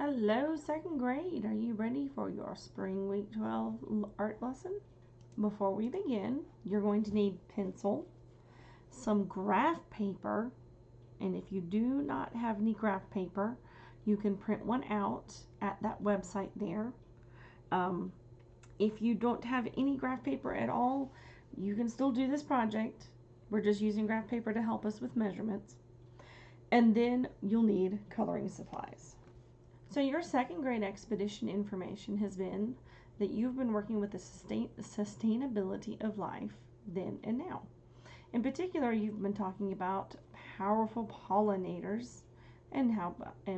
Hello, second grade. Are you ready for your spring week 12 art lesson? Before we begin, you're going to need pencil, some graph paper, and if you do not have any graph paper, you can print one out at that website there. If you don't have any graph paper at all, you can still do this project. We're just using graph paper to help us with measurements. And then you'll need coloring supplies. So your second grade expedition information has been that you've been working with the sustainability of life then and now. In particular, you've been talking about powerful pollinators and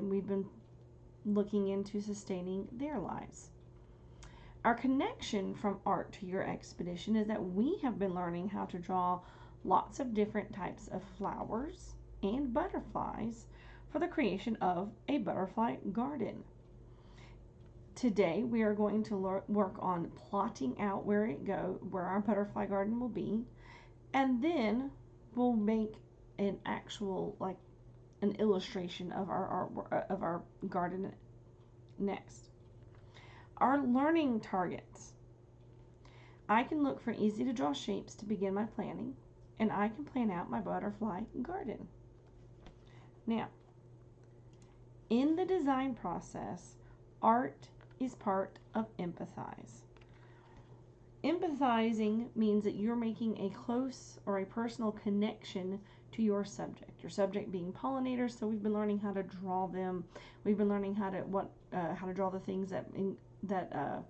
we've been looking into sustaining their lives. Our connection from art to your expedition is that we have been learning how to draw lots of different types of flowers and butterflies for the creation of a butterfly garden. Today we are going to work on plotting out where our butterfly garden will be, and then we'll make an actual an illustration of our garden next. Our learning targets. I can look for easy to draw shapes to begin my planning, and I can plan out my butterfly garden. Now, in the design process, art is part of empathize. Empathizing means that you're making a close or a personal connection to your subject being pollinators. So we've been learning how to draw them. We've been learning how to draw the things that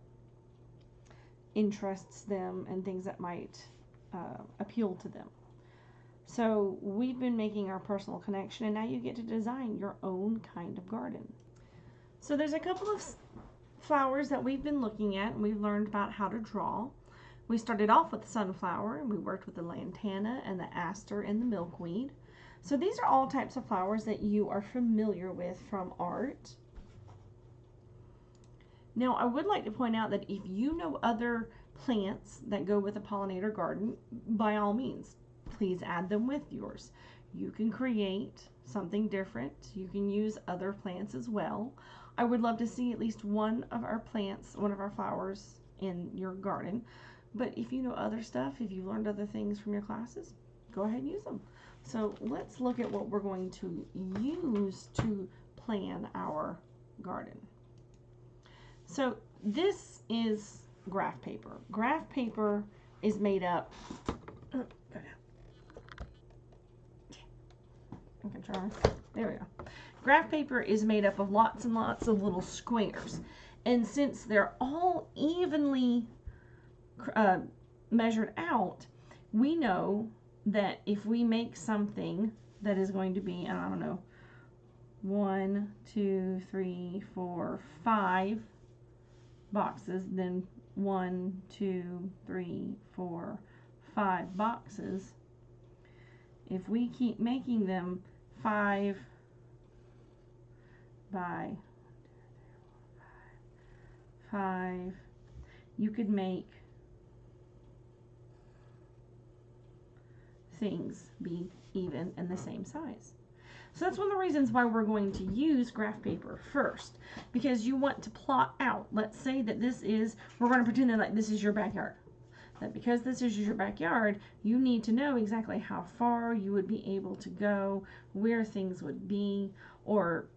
interests them and things that might appeal to them. So we've been making our personal connection, and now you get to design your own kind of garden. So there's a couple of flowers that we've been looking at, and we've learned about how to draw. We started off with the sunflower, and we worked with the lantana and the aster and the milkweed. So these are all types of flowers that you are familiar with from art. Now I would like to point out that if you know other plants that go with a pollinator garden, by all means, please add them with yours. You can create something different. You can use other plants as well. I would love to see at least one of our plants, one of our flowers in your garden. But if you know other stuff, if you've learned other things from your classes, go ahead and use them. So let's look at what we're going to use to plan our garden. So this is graph paper. Graph paper is made up There we go. Graph paper is made up of lots and lots of little squares. And since they're all evenly measured out, we know that if we make something that is going to be, I don't know, 1, 2, 3, 4, 5 boxes, then 1, 2, 3, 4, 5 boxes. If we keep making them 5 by 5, you could make things be even and the same size. So that's one of the reasons why we're going to use graph paper first, because you want to plot out. Let's say that we're going to pretend that like this is your backyard. That because this is your backyard, you need to know exactly how far you would be able to go, where things would be, or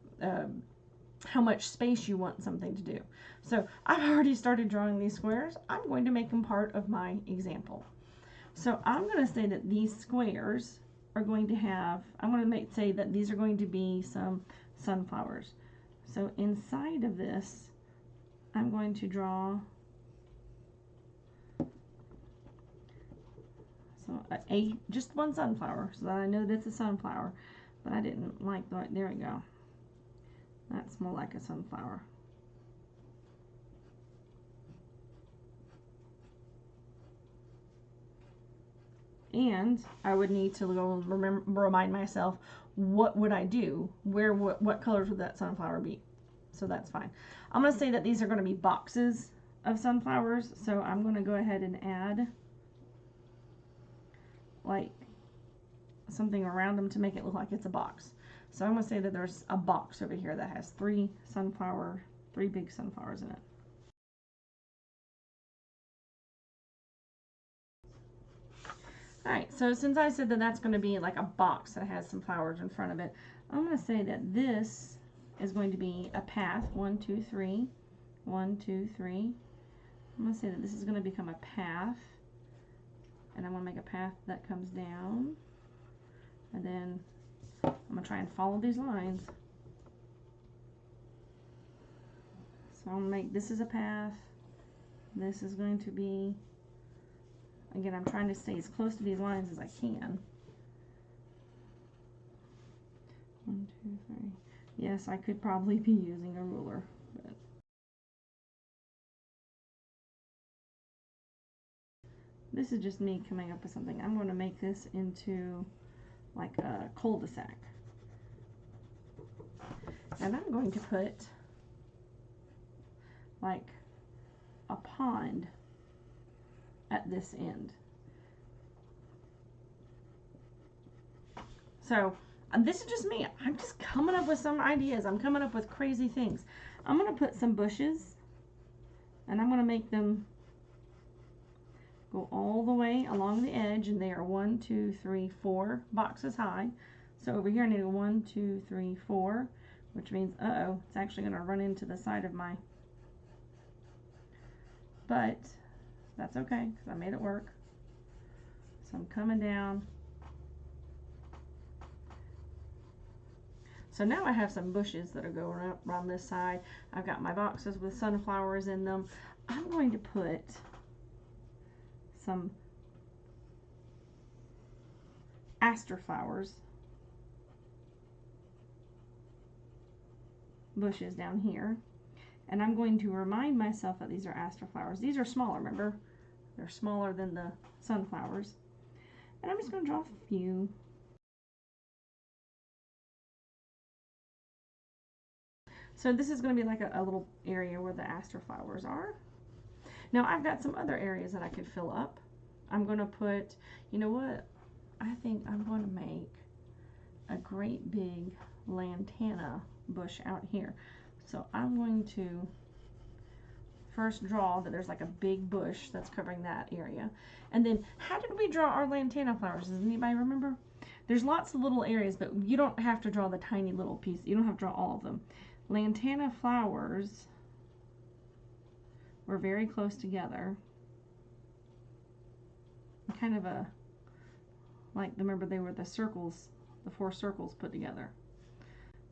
how much space you want something to do. So I've already started drawing these squares. I'm going to make them part of my example. So I'm going to say that these squares are going to have, I'm going to say that these are going to be some sunflowers. So inside of this, I'm going to draw just one sunflower, so that I know that's a sunflower, but I didn't like that. There we go. That's more like a sunflower. And I would need to go remind myself, what would I do? What colors would that sunflower be? So that's fine. I'm going to say that these are going to be boxes of sunflowers, so I'm going to go ahead and add like something around them to make it look like it's a box. So I'm going to say that there's a box over here that has three big sunflowers in it. Alright, so since I said that that's going to be like a box that has some flowers in front of it, I'm going to say that this is going to be a path. 1, 2, 3. 1, 2, 3. I'm going to say that this is going to become a path. And I'm going to make a path that comes down. And then I'm going to try and follow these lines. So I'll make this is a path. This is going to be, again, I'm trying to stay as close to these lines as I can. 1, 2, 3. Yes, I could probably be using a ruler. But this is just me coming up with something. I'm going to make this into like a cul-de-sac. And I'm going to put like a pond at this end. So this is just me. I'm just coming up with some ideas. I'm coming up with crazy things. I'm going to put some bushes and I'm going to make them go all the way along the edge, and they are 1, 2, 3, 4 boxes high. So over here I need a 1, 2, 3, 4, which means, uh-oh, it's actually going to run into the side of my, but that's okay because I made it work. So I'm coming down. So now I have some bushes that are going up around this side. I've got my boxes with sunflowers in them. I'm going to put some aster flowers bushes down here, and I'm going to remind myself that these are aster flowers. These are smaller, remember? They're smaller than the sunflowers. And I'm just going to draw a few. So this is going to be like a little area where the aster flowers are. Now I've got some other areas that I could fill up. I'm going to put, you know what? I think I'm going to make a great big lantana bush out here. So I'm going to first draw that there's like a big bush that's covering that area. And then how did we draw our lantana flowers? Does anybody remember? There's lots of little areas, but you don't have to draw the tiny little piece. You don't have to draw all of them. Lantana flowers were very close together. Kind of a, like, remember they were the circles, the 4 circles put together.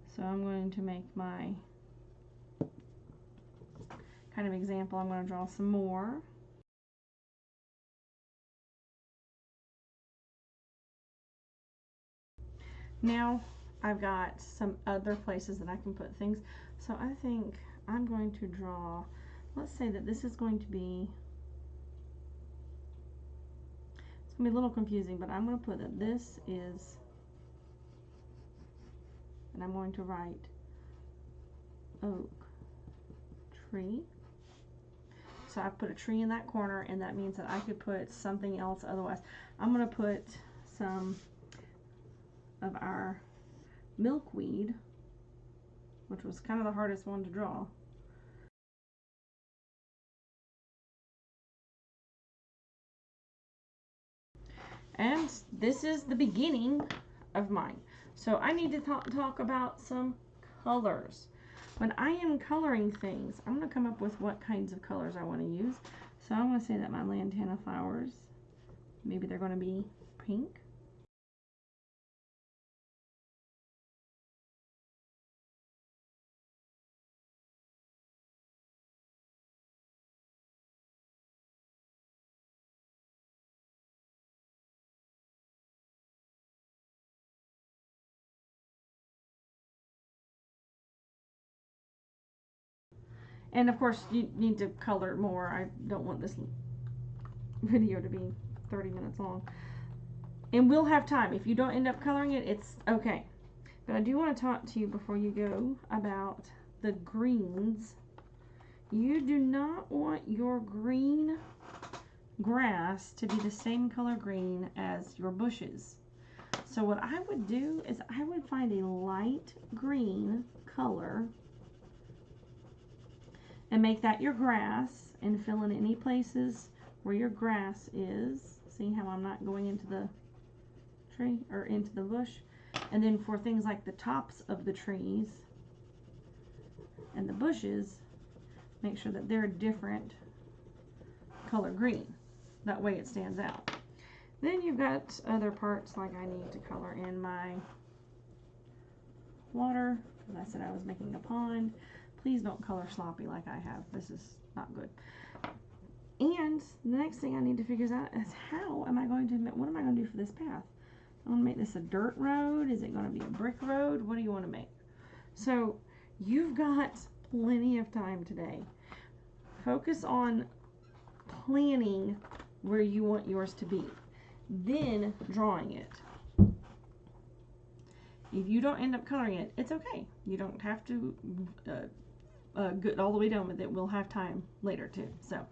So I'm going to make my kind of example. I'm going to draw some more. Now I've got some other places that I can put things. So I think I'm going to draw, let's say that this is going to be, it's going to be a little confusing, but I'm going to put that this is, and I'm going to write oak tree. So I put a tree in that corner, and that means that I could put something else otherwise. I'm going to put some of our milkweed, which was kind of the hardest one to draw. And this is the beginning of mine. So I need to talk about some colors. When I am coloring things, I'm going to come up with what kinds of colors I want to use. So I'm going to say that my lantana flowers, maybe they're going to be pink. And of course, you need to color more. I don't want this video to be 30 minutes long. And we'll have time. If you don't end up coloring it, it's okay. But I do want to talk to you before you go about the greens. You do not want your green grass to be the same color green as your bushes. So what I would do is I would find a light green color and make that your grass and fill in any places where your grass is. See how I'm not going into the tree or into the bush? And then for things like the tops of the trees and the bushes, make sure that they're a different color green. That way it stands out. Then you've got other parts, like I need to color in my water, because I said I was making a pond. Please don't color sloppy like I have. This is not good. And the next thing I need to figure out is what am I going to do for this path? I want to make this a dirt road. Is it going to be a brick road? What do you want to make? So you've got plenty of time today. Focus on planning where you want yours to be, then drawing it. If you don't end up coloring it, it's okay. You don't have to get all the way done with it. We'll have time later too. So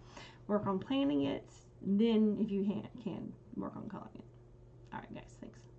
work on planning it, then if you can work on coloring.